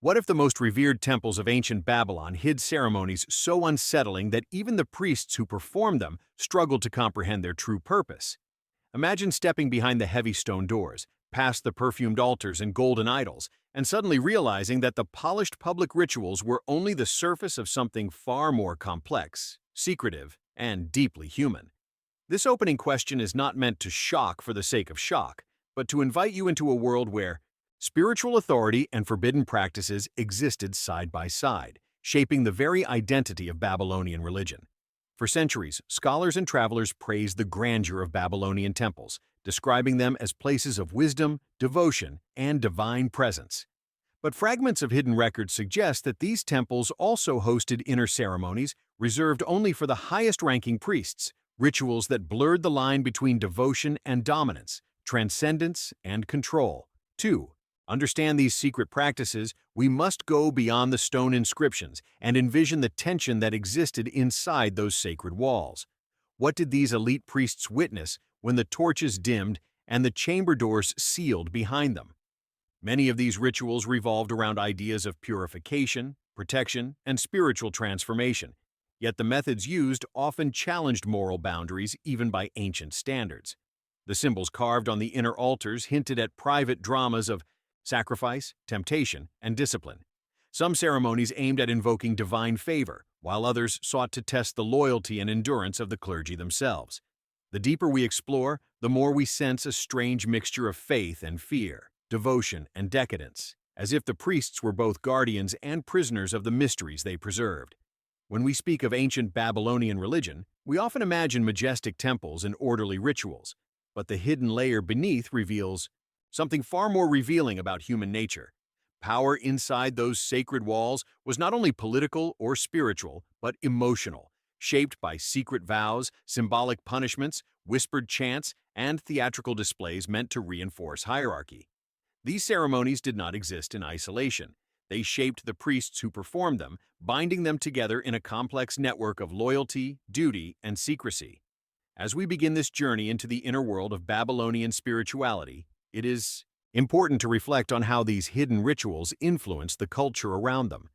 What if the most revered temples of ancient Babylon hid ceremonies so unsettling that even the priests who performed them struggled to comprehend their true purpose? Imagine stepping behind the heavy stone doors, past the perfumed altars and golden idols, and suddenly realizing that the polished public rituals were only the surface of something far more complex, secretive, and deeply human. This opening question is not meant to shock for the sake of shock, but to invite you into a world where spiritual authority and forbidden practices existed side by side, shaping the very identity of Babylonian religion. For centuries, scholars and travelers praised the grandeur of Babylonian temples, describing them as places of wisdom, devotion, and divine presence. But fragments of hidden records suggest that these temples also hosted inner ceremonies reserved only for the highest-ranking priests, rituals that blurred the line between devotion and dominance, transcendence and control. 2. Understand these secret practices, we must go beyond the stone inscriptions and envision the tension that existed inside those sacred walls. What did these elite priests witness when the torches dimmed and the chamber doors sealed behind them? Many of these rituals revolved around ideas of purification, protection, and spiritual transformation, yet the methods used often challenged moral boundaries even by ancient standards. The symbols carved on the inner altars hinted at private dramas of sacrifice, temptation, and discipline. Some ceremonies aimed at invoking divine favor, while others sought to test the loyalty and endurance of the clergy themselves. The deeper we explore, the more we sense a strange mixture of faith and fear, devotion and decadence, as if the priests were both guardians and prisoners of the mysteries they preserved. When we speak of ancient Babylonian religion, we often imagine majestic temples and orderly rituals, but the hidden layer beneath reveals something far more revealing about human nature. Power inside those sacred walls was not only political or spiritual, but emotional, shaped by secret vows, symbolic punishments, whispered chants, and theatrical displays meant to reinforce hierarchy. These ceremonies did not exist in isolation. They shaped the priests who performed them, binding them together in a complex network of loyalty, duty, and secrecy. As we begin this journey into the inner world of Babylonian spirituality, it is important to reflect on how these hidden rituals influence the culture around them.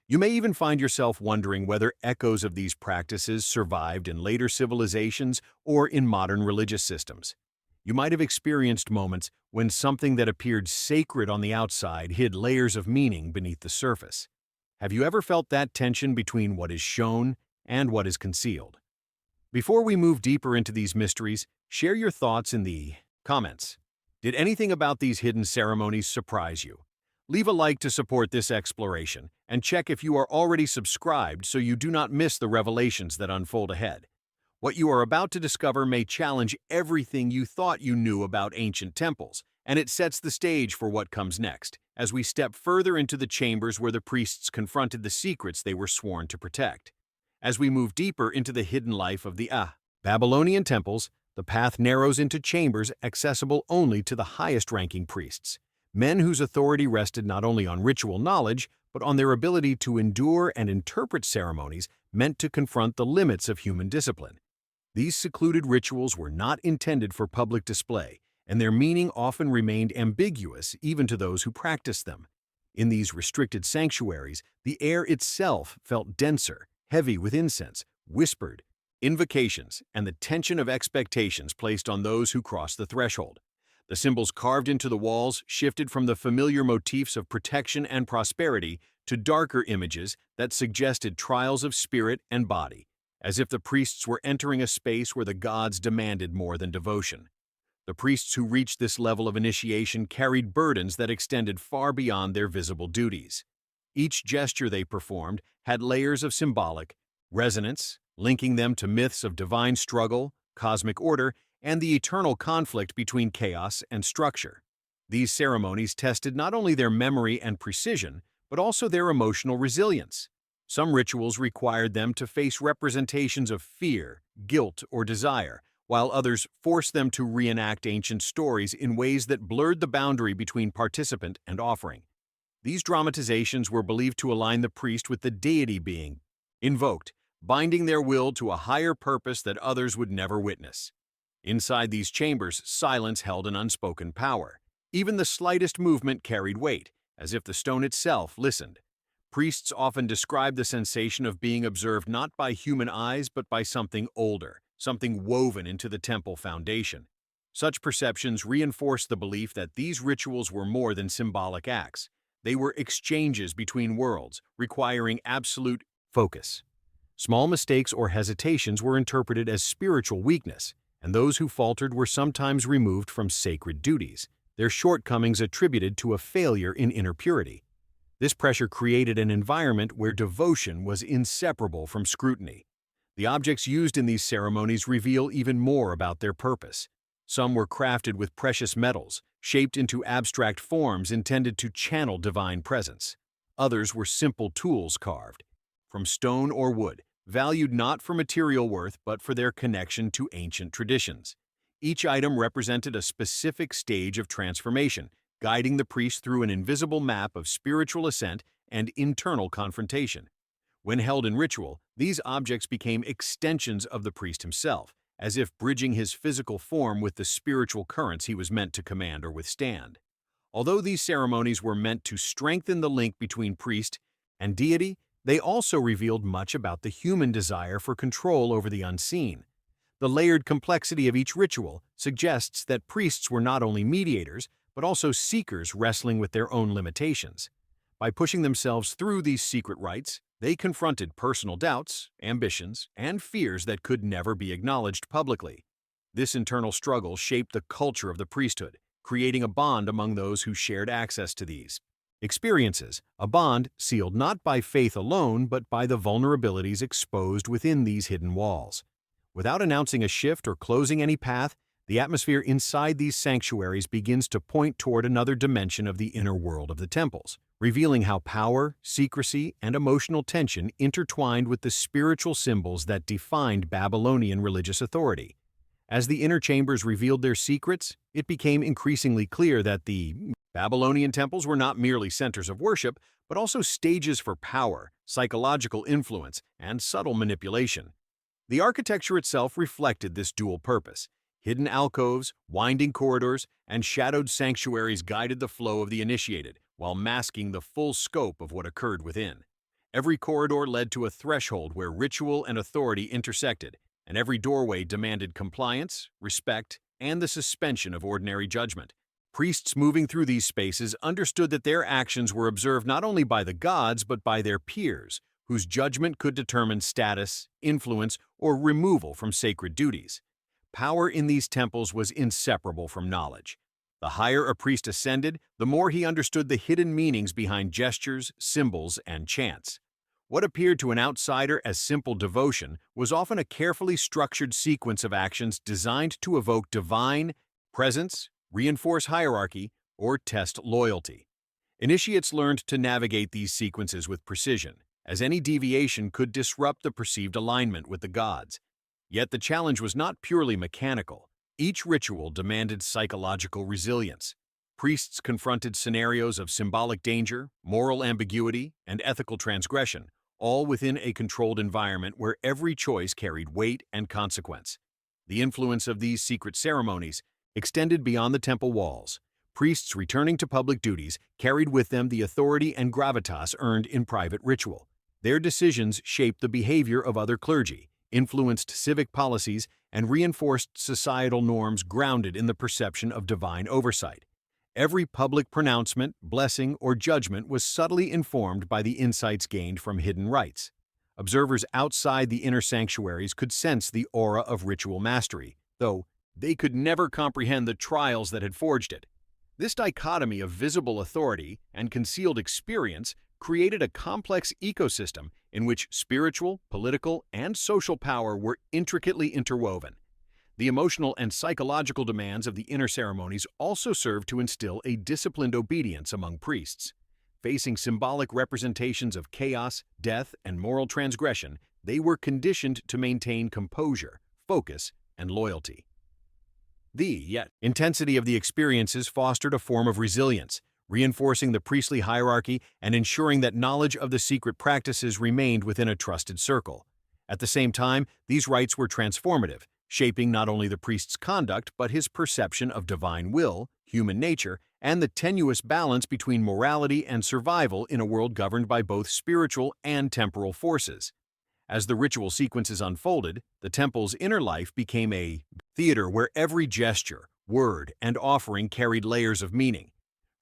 You may even find yourself wondering whether echoes of these practices survived in later civilizations or in modern religious systems. You might have experienced moments when something that appeared sacred on the outside hid layers of meaning beneath the surface. Have you ever felt that tension between what is shown and what is concealed? Before we move deeper into these mysteries, share your thoughts in the comments. Did anything about these hidden ceremonies surprise you? Leave a like to support this exploration, and check if you are already subscribed so you do not miss the revelations that unfold ahead. What you are about to discover may challenge everything you thought you knew about ancient temples, and it sets the stage for what comes next, as we step further into the chambers where the priests confronted the secrets they were sworn to protect. As we move deeper into the hidden life of the Babylonian temples, the path narrows into chambers accessible only to the highest-ranking priests, men whose authority rested not only on ritual knowledge, but on their ability to endure and interpret ceremonies meant to confront the limits of human discipline. These secluded rituals were not intended for public display, and their meaning often remained ambiguous even to those who practiced them. In these restricted sanctuaries, the air itself felt denser, heavy with incense, whispered invocations, and the tension of expectations placed on those who crossed the threshold. The symbols carved into the walls shifted from the familiar motifs of protection and prosperity to darker images that suggested trials of spirit and body, as if the priests were entering a space where the gods demanded more than devotion. The priests who reached this level of initiation carried burdens that extended far beyond their visible duties. Each gesture they performed had layers of symbolic resonance, linking them to myths of divine struggle, cosmic order, and the eternal conflict between chaos and structure. These ceremonies tested not only their memory and precision, but also their emotional resilience. Some rituals required them to face representations of fear, guilt, or desire, while others forced them to reenact ancient stories in ways that blurred the boundary between participant and offering. These dramatizations were believed to align the priest with the deity being invoked, binding their will to a higher purpose that others would never witness. Inside these chambers, silence held an unspoken power. Even the slightest movement carried weight, as if the stone itself listened. Priests often describe the sensation of being observed not by human eyes but by something older, something woven into the temple foundation. Such perceptions reinforce the belief that these rituals were more than symbolic acts. They were exchanges between worlds, requiring absolute focus. Small mistakes or hesitations were interpreted as spiritual weakness, and those who faltered were sometimes removed from sacred duties, their shortcomings attributed to a failure in inner purity. This pressure created an environment where devotion was inseparable from scrutiny. The objects used in these ceremonies reveal even more about their purpose. Some were crafted with precious metals, shaped into abstract forms intended to channel divine presence. Others were simple tools carved from stone or wood, valued not for material worth but for their connection to ancient traditions. Each item represented a specific stage of transformation, guiding the priest through an invisible map of spiritual ascent and internal confrontation. When held in ritual, these objects became extensions of the priest himself, as if bridging his physical form with the spiritual currents he was meant to command or withstand. Although these ceremonies were meant to strengthen the link between priest and deity, they also revealed much about the human desire for control over the unseen. The layered complexity of each ritual suggests that priests were not only mediators, but also seekers wrestling with their own limitations. By pushing themselves through these secret rites, they confronted personal doubts, ambitions, and fears that could never be acknowledged publicly. This internal struggle shaped the culture of the priesthood, creating a bond among those who shared access to these experiences, a bond sealed not by faith alone but by the vulnerabilities exposed within these hidden walls. Without announcing a shift or closing any path, the atmosphere inside these sanctuaries begins to point toward another dimension of the inner world of the temples, revealing how power, secrecy, and emotional tension intertwined with the spiritual symbols that defined Babylonian religious authority. As the inner chambers revealed their secrets, it became increasingly clear that the Babylonian temples were not merely centers of worship, but also stages for power, psychological influence, and subtle manipulation. The architecture itself reflected this dual purpose. Hidden alcoves, winding corridors, and shadowed sanctuaries guided the flow of the initiated, while masking the full scope of what occurred within. Every corridor led to a threshold where ritual and authority intersected, and every doorway demanded compliance, respect, and the suspension of ordinary judgment. Priests moving through these spaces understood that their actions were observed not only by the gods but by their peers, whose judgment could determine status, influence, or removal from sacred duties. Power in these temples was inseparable from knowledge. The higher a priest ascended, the more he understood the hidden meanings behind gestures, symbols, and chants. What appeared to an outsider as simple devotion was often a carefully structured sequence of actions designed to evoke divine presence, reinforce hierarchy, or test loyalty. Initiates learned to navigate these sequences with precision, as any deviation could disrupt the perceived alignment with the gods. Yet the challenge was not purely mechanical. Each ritual demanded psychological resilience. Priests confronted scenarios of symbolic danger, moral ambiguity, and ethical transgression, all within a controlled environment where every choice carried weight and consequence. The influence of these secret ceremonies extended beyond the temple walls. Priests returning to public duties carried with them the authority and gravitas earned in private ritual. Their decisions shaped the behavior of other clergy, influenced civic policies, and reinforced societal norms grounded in the perception of divine oversight. Every public pronouncement, blessing, or judgment was subtly informed by the insights gained from hidden rites. Observers outside the inner sanctuaries could sense the aura of ritual mastery, though they could never comprehend the trials that had forged it. This dichotomy of visible authority and concealed experience created a complex ecosystem in which spiritual, political, and social power were intricately interwoven. The emotional and psychological demands of the inner ceremonies also served to instill a disciplined obedience among priests. Facing symbolic representations of chaos, death, and moral transgression, they were conditioned to maintain composure, focus, and loyalty. The intensity of the experiences fostered a form of resilience, reinforcing the priestly hierarchy and ensuring that knowledge of the secret practices remained within a trusted circle. At the same time, these rites were transformative, shaping not only the priest's conduct but his perception of divine will, human nature, and the tenuous balance between morality and survival in a world governed by both spiritual and temporal forces. As the ritual sequences unfolded, the temple's inner life became a theater where every gesture, word, and offering carried layers of meaning.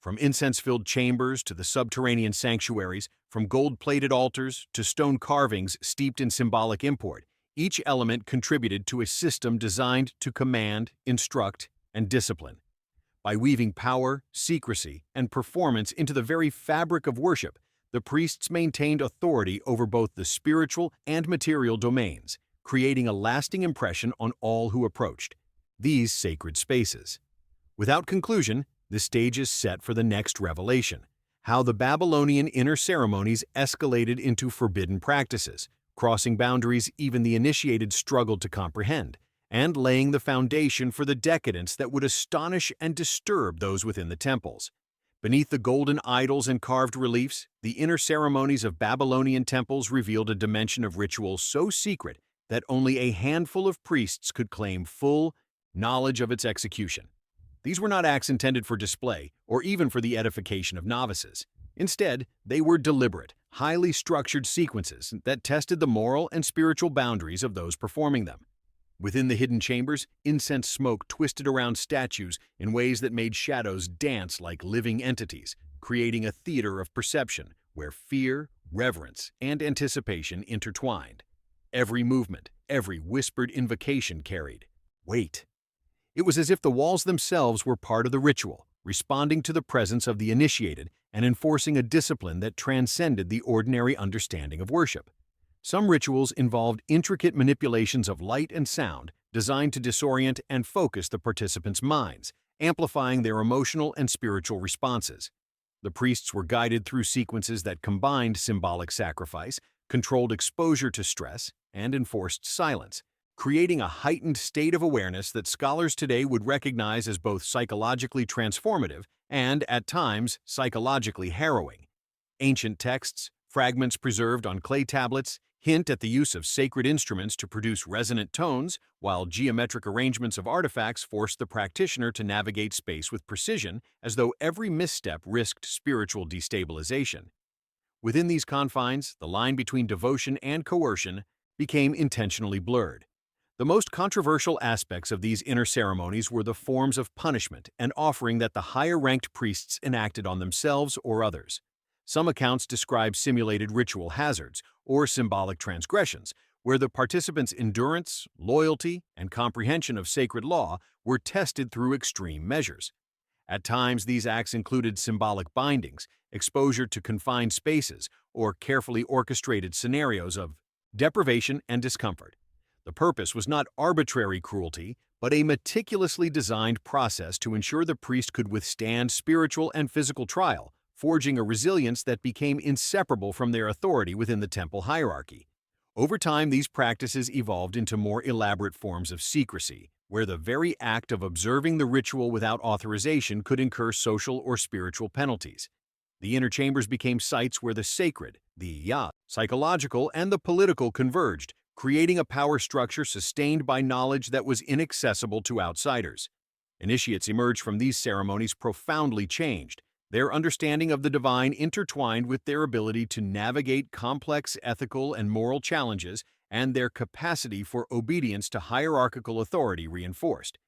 From incense-filled chambers to the subterranean sanctuaries, from gold-plated altars to stone carvings steeped in symbolic import, each element contributed to a system designed to command, instruct, and discipline. By weaving power, secrecy, and performance into the very fabric of worship, the priests maintained authority over both the spiritual and material domains, creating a lasting impression on all who approached these sacred spaces. Without conclusion, the stage is set for the next revelation: how the Babylonian inner ceremonies escalated into forbidden practices, crossing boundaries even the initiated struggled to comprehend, and laying the foundation for the decadence that would astonish and disturb those within the temples. Beneath the golden idols and carved reliefs, the inner ceremonies of Babylonian temples revealed a dimension of ritual so secret that only a handful of priests could claim full knowledge of its execution. These were not acts intended for display or even for the edification of novices. Instead, they were deliberate, highly structured sequences that tested the moral and spiritual boundaries of those performing them. Within the hidden chambers, incense smoke twisted around statues in ways that made shadows dance like living entities, creating a theater of perception where fear, reverence, and anticipation intertwined. Every movement, every whispered invocation carried weight. It was as if the walls themselves were part of the ritual, responding to the presence of the initiated and enforcing a discipline that transcended the ordinary understanding of worship. Some rituals involved intricate manipulations of light and sound designed to disorient and focus the participants' minds, amplifying their emotional and spiritual responses. The priests were guided through sequences that combined symbolic sacrifice, controlled exposure to stress, and enforced silence, creating a heightened state of awareness that scholars today would recognize as both psychologically transformative and, at times, psychologically harrowing. Ancient texts, fragments preserved on clay tablets, hint at the use of sacred instruments to produce resonant tones, while geometric arrangements of artifacts forced the practitioner to navigate space with precision, as though every misstep risked spiritual destabilization. Within these confines, the line between devotion and coercion became intentionally blurred. The most controversial aspects of these inner ceremonies were the forms of punishment and offering that the higher-ranked priests enacted on themselves or others. Some accounts describe simulated ritual hazards or symbolic transgressions, where the participants' endurance, loyalty, and comprehension of sacred law were tested through extreme measures. At times, these acts included symbolic bindings, exposure to confined spaces, or carefully orchestrated scenarios of deprivation and discomfort. The purpose was not arbitrary cruelty, but a meticulously designed process to ensure the priest could withstand spiritual and physical trial, forging a resilience that became inseparable from their authority within the temple hierarchy. Over time, these practices evolved into more elaborate forms of secrecy, where the very act of observing the ritual without authorization could incur social or spiritual penalties. The inner chambers became sites where the sacred, the yeasts, psychological, and the political converged, creating a power structure sustained by knowledge that was inaccessible to outsiders. Initiates emerged from these ceremonies profoundly changed, their understanding of the divine intertwined with their ability to navigate complex ethical and moral challenges, and their capacity for obedience to hierarchical authority reinforced.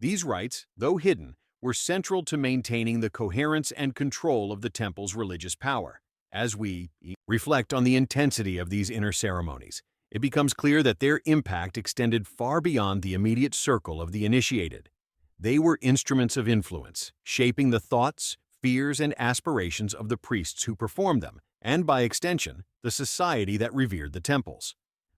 These rites, though hidden, were central to maintaining the coherence and control of the temple's religious power. As we reflect on the intensity of these inner ceremonies, it becomes clear that their impact extended far beyond the immediate circle of the initiated. They were instruments of influence, shaping the thoughts, fears, and aspirations of the priests who performed them, and by extension, the society that revered the temples.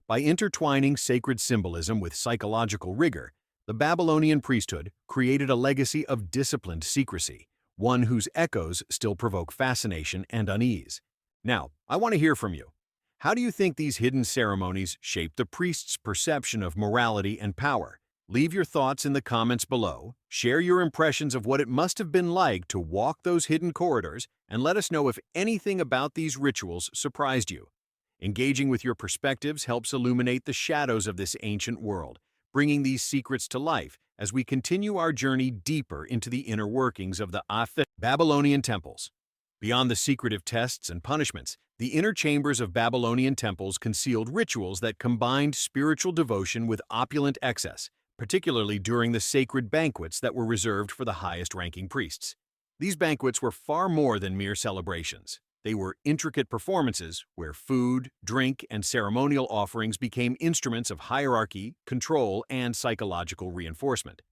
By intertwining sacred symbolism with psychological rigor, the Babylonian priesthood created a legacy of disciplined secrecy, one whose echoes still provoke fascination and unease. Now, I want to hear from you. How do you think these hidden ceremonies shaped the priest's perception of morality and power? Leave your thoughts in the comments below, share your impressions of what it must have been like to walk those hidden corridors, and let us know if anything about these rituals surprised you. Engaging with your perspectives helps illuminate the shadows of this ancient world, bringing these secrets to life as we continue our journey deeper into the inner workings of the Babylonian temples. Beyond the secretive tests and punishments, the inner chambers of Babylonian temples concealed rituals that combined spiritual devotion with opulent excess, particularly during the sacred banquets that were reserved for the highest-ranking priests. These banquets were far more than mere celebrations. They were intricate performances where food, drink, and ceremonial offerings became instruments of hierarchy, control, and psychological reinforcement.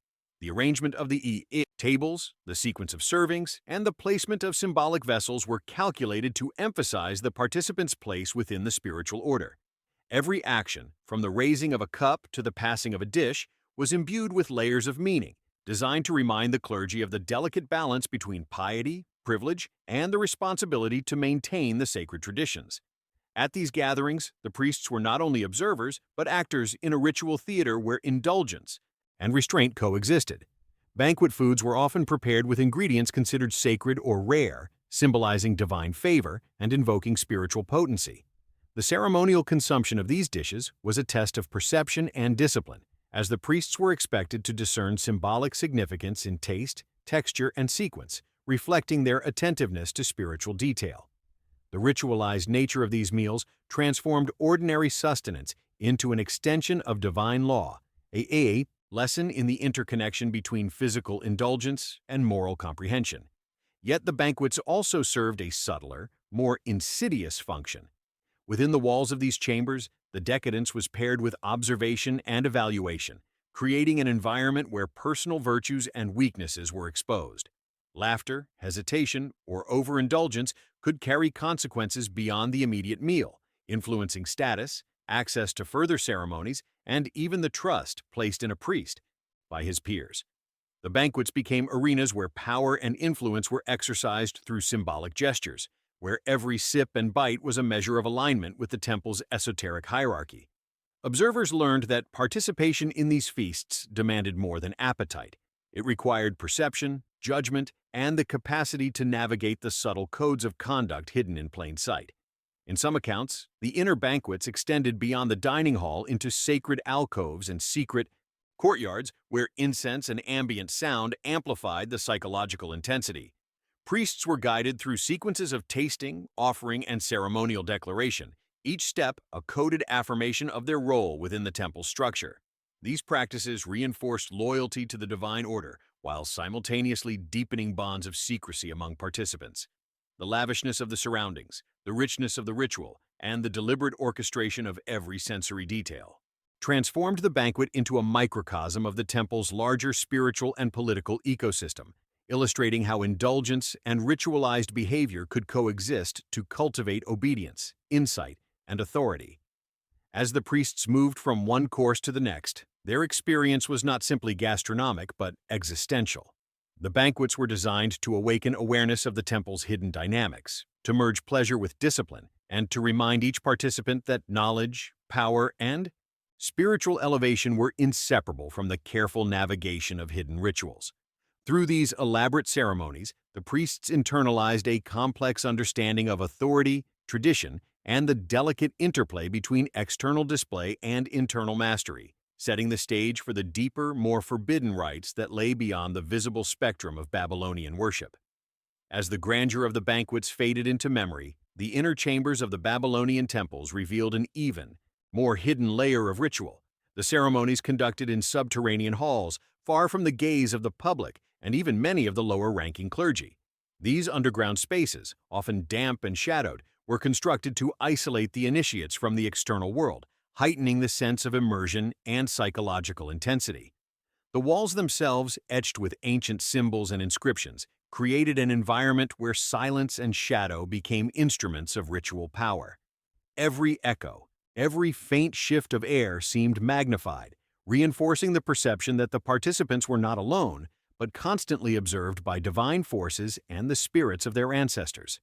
The arrangement of the tables, the sequence of servings, and the placement of symbolic vessels were calculated to emphasize the participants' place within the spiritual order. Every action, from the raising of a cup to the passing of a dish, was imbued with layers of meaning, designed to remind the clergy of the delicate balance between piety, privilege, and the responsibility to maintain the sacred traditions. At these gatherings, the priests were not only observers, but actors in a ritual theater where indulgence and restraint coexisted. Banquet foods were often prepared with ingredients considered sacred or rare, symbolizing divine favor and invoking spiritual potency. The ceremonial consumption of these dishes was a test of perception and discipline, as the priests were expected to discern symbolic significance in taste, texture, and sequence, reflecting their attentiveness to spiritual detail. The ritualized nature of these meals transformed ordinary sustenance into an extension of divine law, a lesson in the interconnection between physical indulgence and moral comprehension. Yet the banquets also served a subtler, more insidious function. Within the walls of these chambers, the decadence was paired with observation and evaluation, creating an environment where personal virtues and weaknesses were exposed. Laughter, hesitation, or overindulgence could carry consequences beyond the immediate meal, influencing status, access to further ceremonies, and even the trust placed in a priest by his peers. The banquets became arenas where power and influence were exercised through symbolic gestures, where every sip and bite was a measure of alignment with the temple's esoteric hierarchy. Observers learned that participation in these feasts demanded more than appetite. It required perception, judgment, and the capacity to navigate the subtle codes of conduct hidden in plain sight. In some accounts, the inner banquets extended beyond the dining hall into sacred alcoves and secret courtyards where incense and ambient sound amplified the psychological intensity. Priests were guided through sequences of tasting, offering, and ceremonial declaration, each step a coded affirmation of their role within the temple structure. These practices reinforced loyalty to the divine order while simultaneously deepening bonds of secrecy among participants. The lavishness of the surroundings, the richness of the ritual, and the deliberate orchestration of every sensory detail transformed the banquet into a microcosm of the temple's larger spiritual and political ecosystem, illustrating how indulgence and ritualized behavior could coexist to cultivate obedience, insight, and authority. As the priests moved from one course to the next, their experience was not simply gastronomic but existential. The banquets were designed to awaken awareness of the temple's hidden dynamics, to merge pleasure with discipline, and to remind each participant that knowledge, power, and spiritual elevation were inseparable from the careful navigation of hidden rituals. Through these elaborate ceremonies, the priests internalized a complex understanding of authority, tradition, and the delicate interplay between external display and internal mastery, setting the stage for the deeper, more forbidden rites that lay beyond the visible spectrum of Babylonian worship. As the grandeur of the banquets faded into memory, the inner chambers of the Babylonian temples revealed an even, more hidden layer of ritual. The ceremonies conducted in subterranean halls, far from the gaze of the public and even many of the lower-ranking clergy. These underground spaces, often damp and shadowed, were constructed to isolate the initiates from the external world, heightening the sense of immersion and psychological intensity. The walls themselves, etched with ancient symbols and inscriptions, created an environment where silence and shadow became instruments of ritual power. Every echo, every faint shift of air seemed magnified, reinforcing the perception that the participants were not alone, but constantly observed by divine forces and the spirits of their ancestors.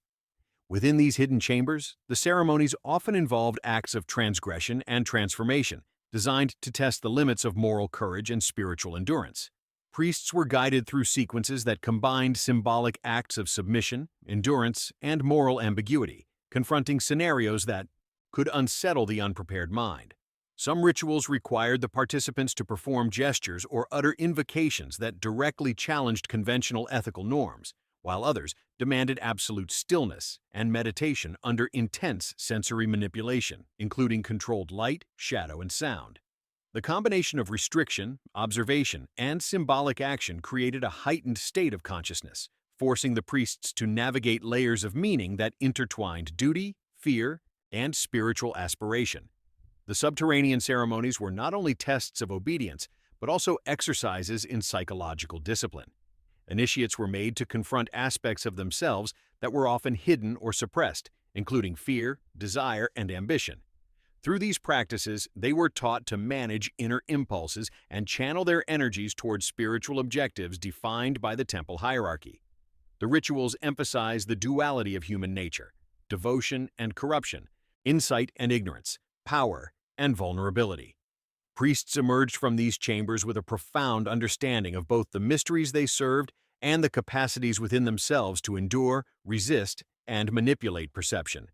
Within these hidden chambers, the ceremonies often involved acts of transgression and transformation, designed to test the limits of moral courage and spiritual endurance. Priests were guided through sequences that combined symbolic acts of submission, endurance, and moral ambiguity, confronting scenarios that could unsettle the unprepared mind. Some rituals required the participants to perform gestures or utter invocations that directly challenged conventional ethical norms, while others demanded absolute stillness and meditation under intense sensory manipulation, including controlled light, shadow, and sound. The combination of restriction, observation, and symbolic action created a heightened state of consciousness, forcing the priests to navigate layers of meaning that intertwined duty, fear, and spiritual aspiration. The subterranean ceremonies were not only tests of obedience, but also exercises in psychological discipline. Initiates were made to confront aspects of themselves that were often hidden or suppressed, including fear, desire, and ambition. Through these practices, they were taught to manage inner impulses and channel their energies towards spiritual objectives defined by the temple hierarchy. The rituals emphasize the duality of human nature: devotion and corruption, insight and ignorance, power and vulnerability. Priests emerged from these chambers with a profound understanding of both the mysteries they served and the capacities within themselves to endure, resist, and manipulate perception.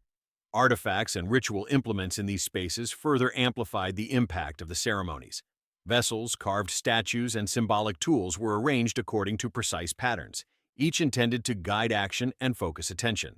Artifacts and ritual implements in these spaces further amplified the impact of the ceremonies. Vessels, carved statues, and symbolic tools were arranged according to precise patterns, each intended to guide action and focus attention.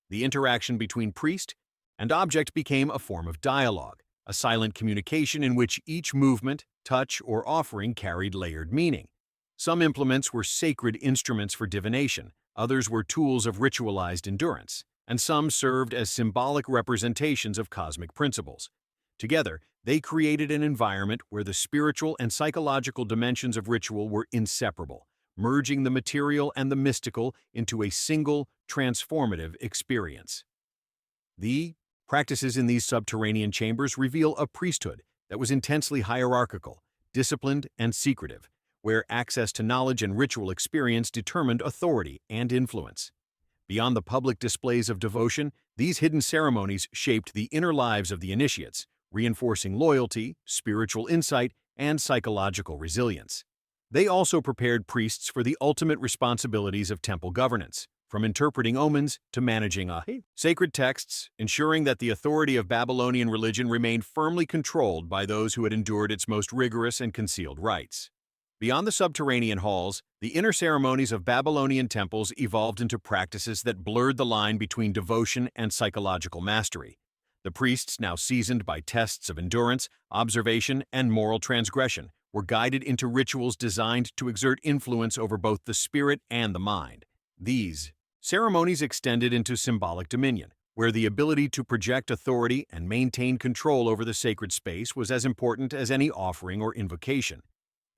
The interaction between priest and object became a form of dialogue, a silent communication in which each movement, touch, or offering carried layered meaning. Some implements were sacred instruments for divination, others were tools of ritualized endurance, and some served as symbolic representations of cosmic principles. Together, they created an environment where the spiritual and psychological dimensions of ritual were inseparable, merging the material and the mystical into a single, transformative experience. The practices in these subterranean chambers reveal a priesthood that was intensely hierarchical, disciplined, and secretive, where access to knowledge and ritual experience determined authority and influence. Beyond the public displays of devotion, these hidden ceremonies shaped the inner lives of the initiates, reinforcing loyalty, spiritual insight, and psychological resilience. They also prepared priests for the ultimate responsibilities of temple governance, from interpreting omens to managing sacred texts, ensuring that the authority of Babylonian religion remained firmly controlled by those who had endured its most rigorous and concealed rites. Beyond the subterranean halls, the inner ceremonies of Babylonian temples evolved into practices that blurred the line between devotion and psychological mastery. The priests, now seasoned by tests of endurance, observation, and moral transgression, were guided into rituals designed to exert influence over both the spirit and the mind. These ceremonies extended into symbolic dominion, where the ability to project authority and maintain control over the sacred space was as important as any offering or invocation.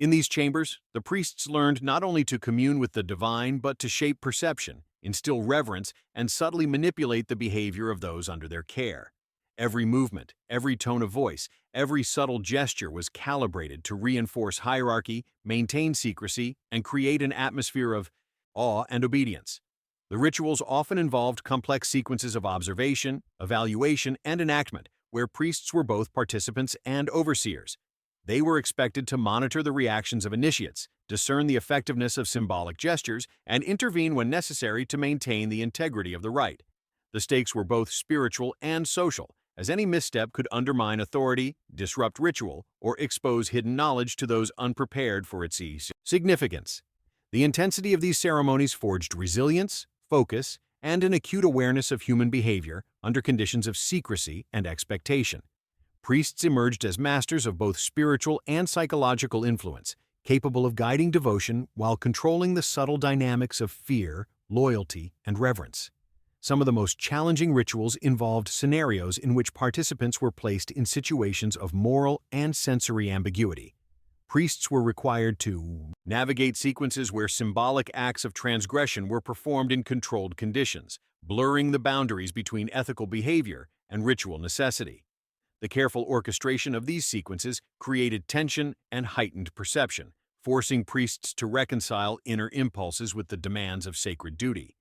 In these chambers, the priests learned not only to commune with the divine but to shape perception, instill reverence, and subtly manipulate the behavior of those under their care. Every movement, every tone of voice, every subtle gesture was calibrated to reinforce hierarchy, maintain secrecy, and create an atmosphere of awe and obedience. The rituals often involved complex sequences of observation, evaluation, and enactment, where priests were both participants and overseers. They were expected to monitor the reactions of initiates, discern the effectiveness of symbolic gestures, and intervene when necessary to maintain the integrity of the rite. The stakes were both spiritual and social, as any misstep could undermine authority, disrupt ritual, or expose hidden knowledge to those unprepared for its significance. The intensity of these ceremonies forged resilience, focus, and an acute awareness of human behavior under conditions of secrecy and expectation. Priests emerged as masters of both spiritual and psychological influence, capable of guiding devotion while controlling the subtle dynamics of fear, loyalty, and reverence. Some of the most challenging rituals involved scenarios in which participants were placed in situations of moral and sensory ambiguity. Priests were required to navigate sequences where symbolic acts of transgression were performed in controlled conditions, blurring the boundaries between ethical behavior and ritual necessity. The careful orchestration of these sequences created tension and heightened perception, forcing priests to reconcile inner impulses with the demands of sacred duty.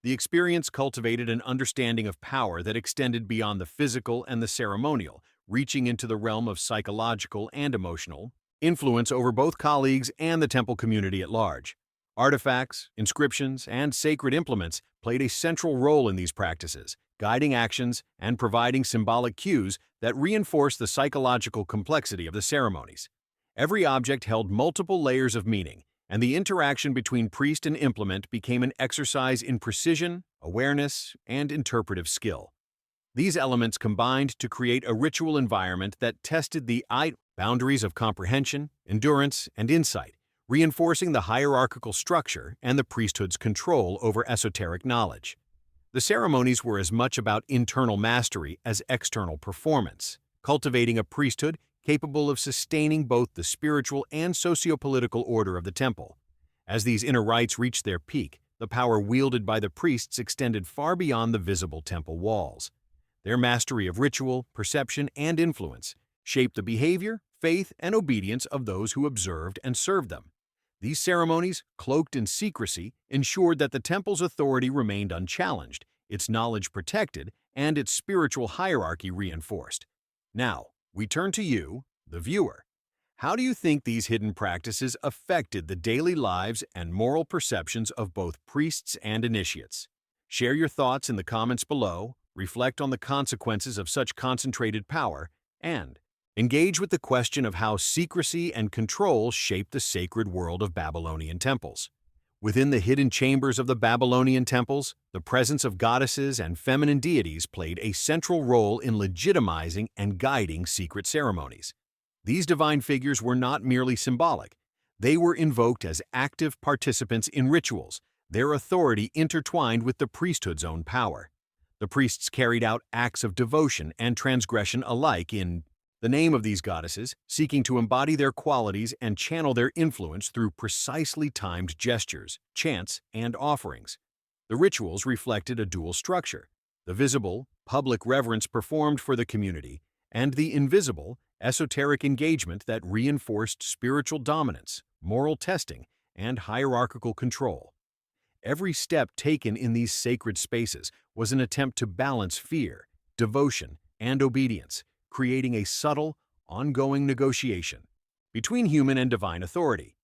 The experience cultivated an understanding of power that extended beyond the physical and the ceremonial, reaching into the realm of psychological and emotional influence over both colleagues and the temple community at large. Artifacts, inscriptions, and sacred implements played a central role in these practices, guiding actions and providing symbolic cues that reinforce the psychological complexity of the ceremonies. Every object held multiple layers of meaning, and the interaction between priest and implement became an exercise in precision, awareness, and interpretive skill. These elements combined to create a ritual environment that tested the boundaries of comprehension, endurance, and insight, reinforcing the hierarchical structure and the priesthood's control over esoteric knowledge. The ceremonies were as much about internal mastery as external performance, cultivating a priesthood capable of sustaining both the spiritual and socio-political order of the temple. As these inner rites reached their peak, the power wielded by the priests extended far beyond the visible temple walls. Their mastery of ritual, perception, and influence shaped the behavior, faith, and obedience of those who observed and served them. These ceremonies, cloaked in secrecy, ensured that the temple's authority remained unchallenged, its knowledge protected, and its spiritual hierarchy reinforced. Now, we turn to you, the viewer. How do you think these hidden practices affected the daily lives and moral perceptions of both priests and initiates? Share your thoughts in the comments below, reflect on the consequences of such concentrated power, and engage with the question of how secrecy and control shaped the sacred world of Babylonian temples. Within the hidden chambers of the Babylonian temples, the presence of goddesses and feminine deities played a central role in legitimizing and guiding secret ceremonies. These divine figures were not merely symbolic. They were invoked as active participants in rituals, their authority intertwined with the priesthood's own power. The priests carried out acts of devotion and transgression alike in the name of these goddesses, seeking to embody their qualities and channel their influence through precisely timed gestures, chants, and offerings. The rituals reflected a dual structure: the visible, public reverence performed for the community, and the invisible, esoteric engagement that reinforced spiritual dominance, moral testing, and hierarchical control. Every step taken in these sacred spaces was an attempt to balance fear, devotion, and obedience, creating a subtle, ongoing negotiation between human and divine authority.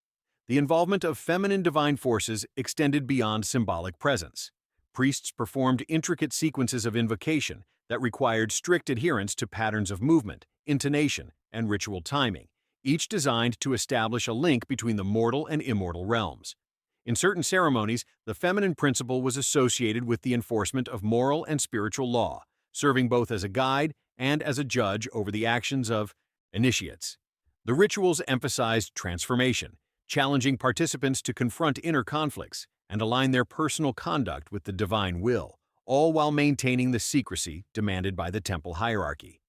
The involvement of feminine divine forces extended beyond symbolic presence. Priests performed intricate sequences of invocation that required strict adherence to patterns of movement, intonation, and ritual timing, each designed to establish a link between the mortal and immortal realms. In certain ceremonies, the feminine principle was associated with the enforcement of moral and spiritual law, serving both as a guide and as a judge over the actions of initiates. The rituals emphasized transformation, challenging participants to confront inner conflicts and align their personal conduct with the divine will, all while maintaining the secrecy demanded by the temple hierarchy.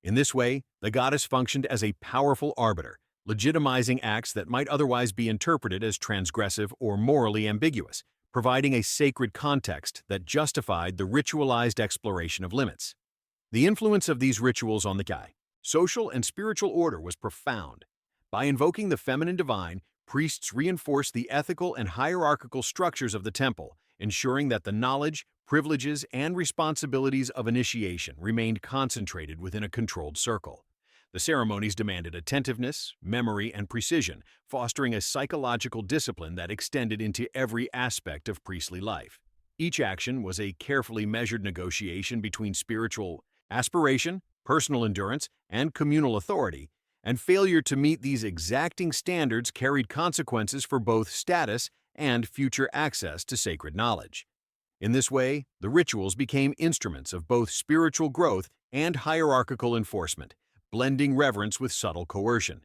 In this way, the goddess functioned as a powerful arbiter, legitimizing acts that might otherwise be interpreted as transgressive or morally ambiguous, providing a sacred context that justified the ritualized exploration of limits. The influence of these rituals on the social and spiritual order was profound. By invoking the feminine divine, priests reinforced the ethical and hierarchical structures of the temple, ensuring that the knowledge, privileges, and responsibilities of initiation remained concentrated within a controlled circle. The ceremonies demanded attentiveness, memory, and precision, fostering a psychological discipline that extended into every aspect of priestly life. Each action was a carefully measured negotiation between spiritual aspiration, personal endurance, and communal authority, and failure to meet these exacting standards carried consequences for both status and future access to sacred knowledge. In this way, the rituals became instruments of both spiritual growth and hierarchical enforcement, blending reverence with subtle coercion.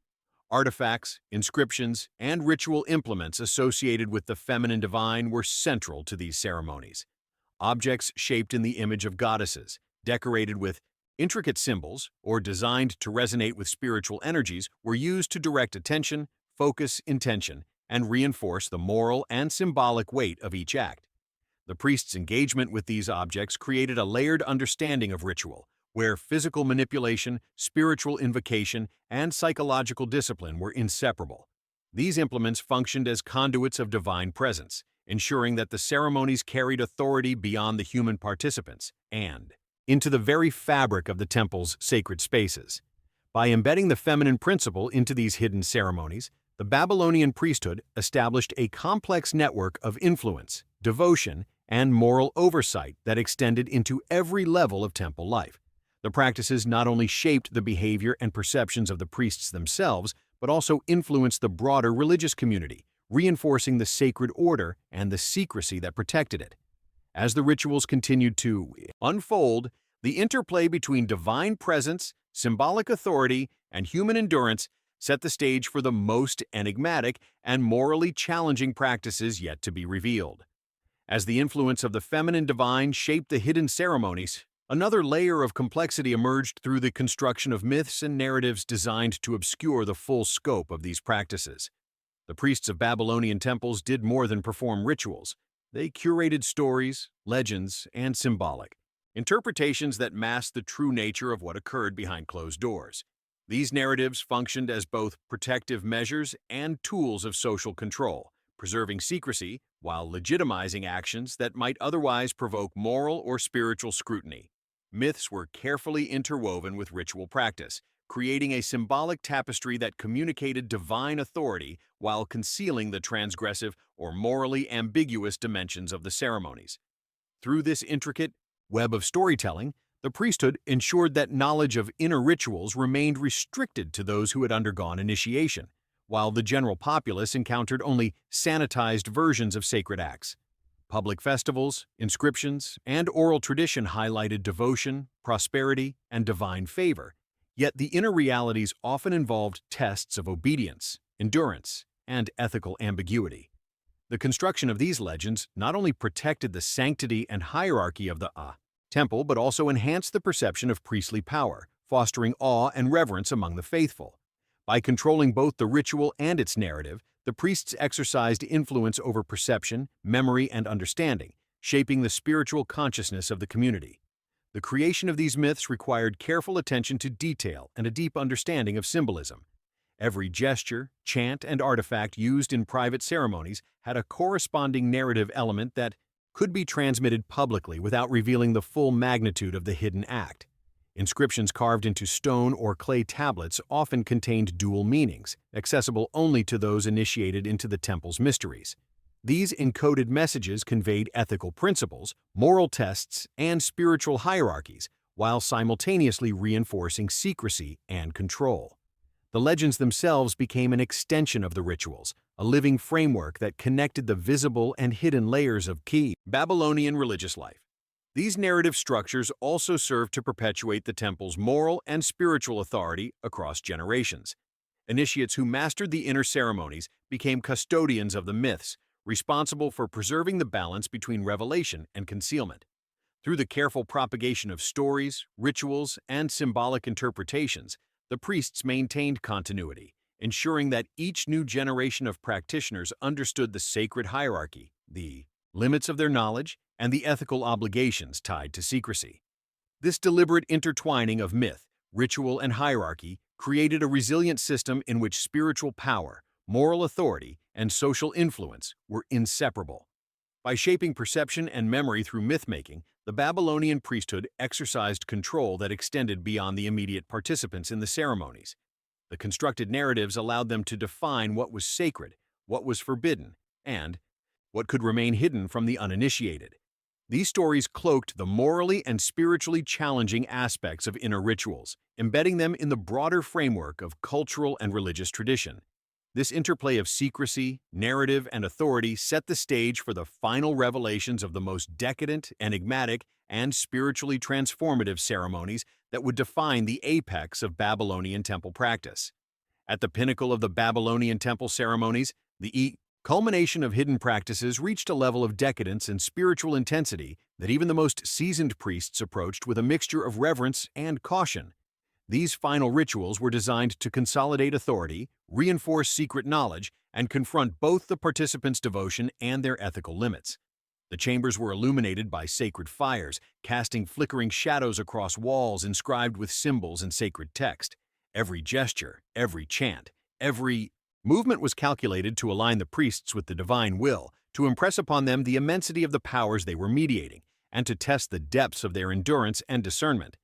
Artifacts, inscriptions, and ritual implements associated with the feminine divine were central to these ceremonies. Objects shaped in the image of goddesses, decorated with intricate symbols or designed to resonate with spiritual energies, were used to direct attention, focus intention, and reinforce the moral and symbolic weight of each act. The priest's engagement with these objects created a layered understanding of ritual, where physical manipulation, spiritual invocation, and psychological discipline were inseparable. These implements functioned as conduits of divine presence, ensuring that the ceremonies carried authority beyond the human participants and into the very fabric of the temple's sacred spaces. By embedding the feminine principle into these hidden ceremonies, the Babylonian priesthood established a complex network of influence, devotion, and moral oversight that extended into every level of temple life. The practices not only shaped the behavior and perceptions of the priests themselves, but also influenced the broader religious community, reinforcing the sacred order and the secrecy that protected it. As the rituals continued to unfold, the interplay between divine presence, symbolic authority, and human endurance set the stage for the most enigmatic and morally challenging practices yet to be revealed. As the influence of the feminine divine shaped the hidden ceremonies, another layer of complexity emerged through the construction of myths and narratives designed to obscure the full scope of these practices. The priests of Babylonian temples did more than perform rituals. They curated stories, legends, and symbolic interpretations that masked the true nature of what occurred behind closed doors. These narratives functioned as both protective measures and tools of social control, preserving secrecy while legitimizing actions that might otherwise provoke moral or spiritual scrutiny. Myths were carefully interwoven with ritual practice, creating a symbolic tapestry that communicated divine authority while concealing the transgressive or morally ambiguous dimensions of the ceremonies. Through this intricate web of storytelling, the priesthood ensured that knowledge of inner rituals remained restricted to those who had undergone initiation, while the general populace encountered only sanitized versions of sacred acts. Public festivals, inscriptions, and oral tradition highlighted devotion, prosperity, and divine favor, yet the inner realities often involved tests of obedience, endurance, and ethical ambiguity. The construction of these legends not only protected the sanctity and hierarchy of the temple, but also enhanced the perception of priestly power, fostering awe and reverence among the faithful. By controlling both the ritual and its narrative, the priests exercised influence over perception, memory, and understanding, shaping the spiritual consciousness of the community. The creation of these myths required careful attention to detail and a deep understanding of symbolism. Every gesture, chant, and artifact used in private ceremonies had a corresponding narrative element that could be transmitted publicly without revealing the full magnitude of the hidden act. Inscriptions carved into stone or clay tablets often contained dual meanings, accessible only to those initiated into the temple's mysteries. These encoded messages conveyed ethical principles, moral tests, and spiritual hierarchies, while simultaneously reinforcing secrecy and control. The legends themselves became an extension of the rituals, a living framework that connected the visible and hidden layers of key Babylonian religious life. These narrative structures also served to perpetuate the temple's moral and spiritual authority across generations. Initiates who mastered the inner ceremonies became custodians of the myths, responsible for preserving the balance between revelation and concealment. Through the careful propagation of stories, rituals, and symbolic interpretations, the priests maintained continuity, ensuring that each new generation of practitioners understood the sacred hierarchy, the limits of their knowledge, and the ethical obligations tied to secrecy. This deliberate intertwining of myth, ritual, and hierarchy created a resilient system in which spiritual power, moral authority, and social influence were inseparable. By shaping perception and memory through myth-making, the Babylonian priesthood exercised control that extended beyond the immediate participants in the ceremonies. The constructed narratives allowed them to define what was sacred, what was forbidden, and what could remain hidden from the uninitiated. These stories cloaked the morally and spiritually challenging aspects of inner rituals, embedding them in the broader framework of cultural and religious tradition. This interplay of secrecy, narrative, and authority set the stage for the final revelations of the most decadent, enigmatic, and spiritually transformative ceremonies that would define the apex of Babylonian temple practice. At the pinnacle of the Babylonian temple ceremonies, the culmination of hidden practices reached a level of decadence and spiritual intensity that even the most seasoned priests approached with a mixture of reverence and caution. These final rituals were designed to consolidate authority, reinforce secret knowledge, and confront both the participants' devotion and their ethical limits. The chambers were illuminated by sacred fires, casting flickering shadows across walls inscribed with symbols and sacred text. Every gesture, every chant, every movement was calculated to align the priests with the divine will, to impress upon them the immensity of the powers they were mediating, and to test the depths of their endurance and discernment.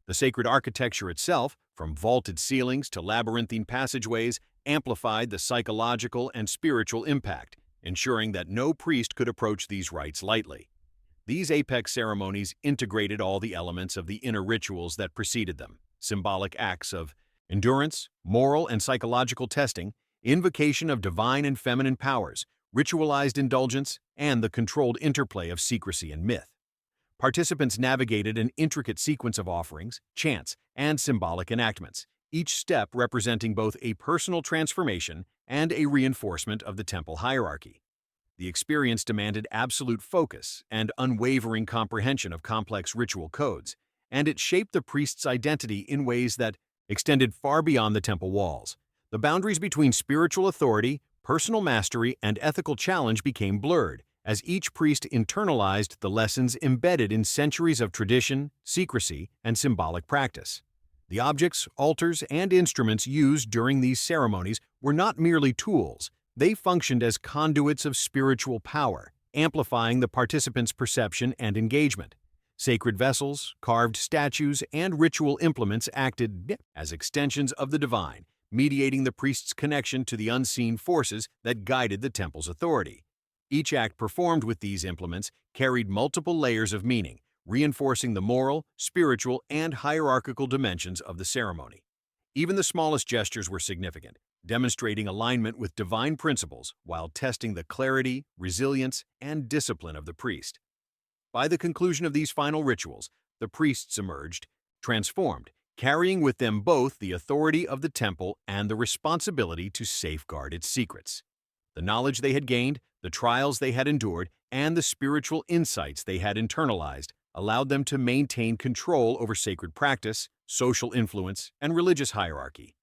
The sacred architecture itself, from vaulted ceilings to labyrinthine passageways, amplified the psychological and spiritual impact, ensuring that no priest could approach these rites lightly. These apex ceremonies integrated all the elements of the inner rituals that preceded them, symbolic acts of endurance, moral and psychological testing, invocation of divine and feminine powers, ritualized indulgence, and the controlled interplay of secrecy and myth. Participants navigated an intricate sequence of offerings, chants, and symbolic enactments, each step representing both a personal transformation and a reinforcement of the temple hierarchy. The experience demanded absolute focus and unwavering comprehension of complex ritual codes, and it shaped the priest's identity in ways that extended far beyond the temple walls. The boundaries between spiritual authority, personal mastery, and ethical challenge became blurred as each priest internalized the lessons embedded in centuries of tradition, secrecy, and symbolic practice. The objects, altars, and instruments used during these ceremonies were not merely tools. They functioned as conduits of spiritual power, amplifying the participants' perception and engagement. Sacred vessels, carved statues, and ritual implements acted as extensions of the divine, mediating the priest's connection to the unseen forces that guided the temple's authority. Each act performed with these implements carried multiple layers of meaning, reinforcing the moral, spiritual, and hierarchical dimensions of the ceremony. Even the smallest gestures were significant, demonstrating alignment with divine principles while testing the clarity, resilience, and discipline of the priest. By the conclusion of these final rituals, the priests emerged, transformed, carrying with them both the authority of the temple and the responsibility to safeguard its secrets. The knowledge they had gained, the trials they had endured, and the spiritual insights they had internalized allowed them to maintain control over sacred practice, social influence, and religious hierarchy.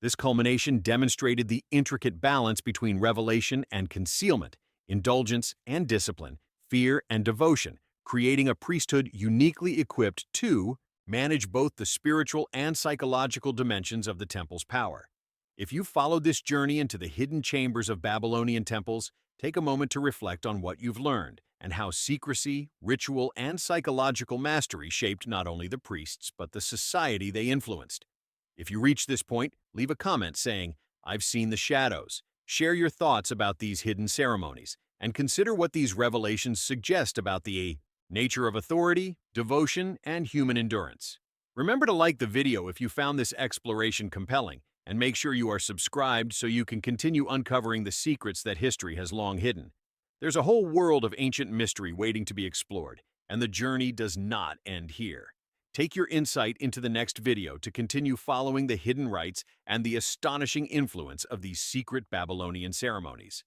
This culmination demonstrated the intricate balance between revelation and concealment, indulgence and discipline, fear and devotion, creating a priesthood uniquely equipped to manage both the spiritual and psychological dimensions of the temple's power. If you followed this journey into the hidden chambers of Babylonian temples, take a moment to reflect on what you've learned and how secrecy, ritual, and psychological mastery shaped not only the priests but the society they influenced. If you reach this point, leave a comment saying, "I've seen the shadows." Share your thoughts about these hidden ceremonies, and consider what these revelations suggest about the nature of authority, devotion, and human endurance. Remember to like the video if you found this exploration compelling, and make sure you are subscribed so you can continue uncovering the secrets that history has long hidden. There's a whole world of ancient mystery waiting to be explored, and the journey does not end here. Take your insight into the next video to continue following the hidden rites and the astonishing influence of these secret Babylonian ceremonies.